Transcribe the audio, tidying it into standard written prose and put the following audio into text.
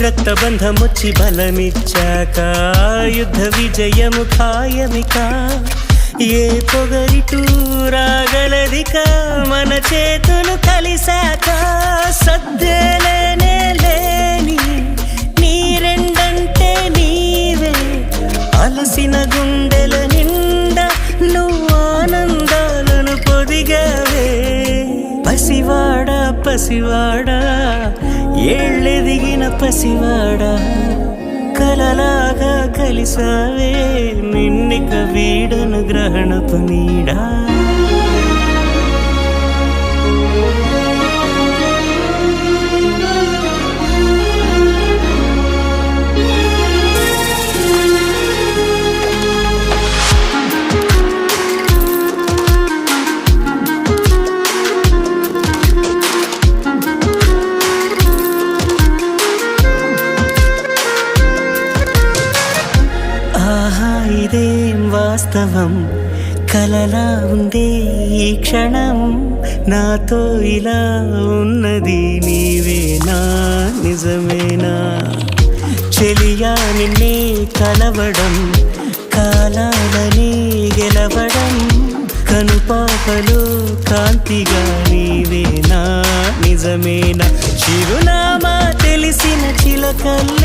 రక్తబంధమొచ్చి బలమిచ్చాక యుద్ధ విజయము ఖాయమిక ఏ పొగరిటూ రాగలదిక మన చేతులు కలిసాక సద్దేలేనే లేని నీరెండంటే నీవే అలసిన గుండెల నిండా నువ్వు ఆనందాలను పొదిగావే పసివాడా పసివాడా ఏళ్ళెదిగిన పసివాడా కలలాగా కలిసావే నిన్నిక వీడను గ్రహణపు నీడా ఆహా ఇదేం వాస్తవం కలలా ఉందే ఈ క్షణం నాతో ఇలా ఉన్నది నీవేనా నిజమేనా చెలియా నిన్నే కలవడం కాలాలని గెలవడం కనుపాపలో కాంతిగా నీవేనా నిజమేనా చిరునామా తెలిసిన చిలకల్లా